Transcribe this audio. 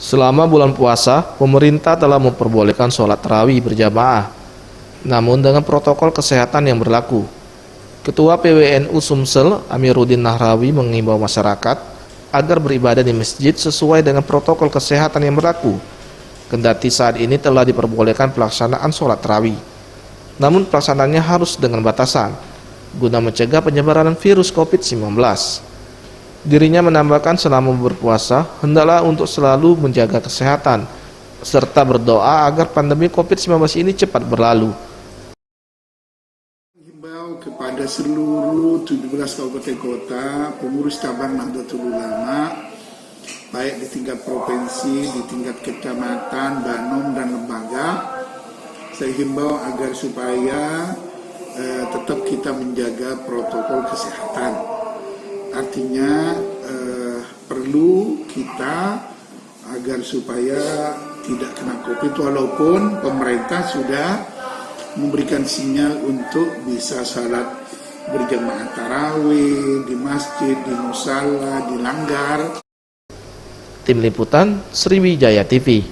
Selama bulan puasa, pemerintah telah memperbolehkan sholat tarawih berjamaah, namun dengan protokol kesehatan yang berlaku. Ketua PWNU Sumsel, Amiruddin Nahrawi, mengimbau masyarakat agar beribadah di masjid sesuai dengan protokol kesehatan yang berlaku. Kendati saat ini telah diperbolehkan pelaksanaan sholat tarawih, namun pelaksanaannya harus dengan batasan, guna mencegah penyebaran virus COVID-19. Dirinya menambahkan selama berpuasa, hendaklah untuk selalu menjaga kesehatan, serta berdoa agar pandemi COVID-19 ini cepat berlalu. Himbau kepada seluruh 17 kabupaten kota, pengurus cabang Nahdlatul Ulama, baik di tingkat provinsi, di tingkat kecamatan, banom, dan lembaga, saya himbau agar supaya tetap kita menjaga protokol kesehatan. Artinya perlu kita agar supaya tidak kena COVID, walaupun pemerintah sudah memberikan sinyal untuk bisa salat berjamaah tarawih di masjid, di musala, di langgar. Tim Liputan Sriwijaya TV.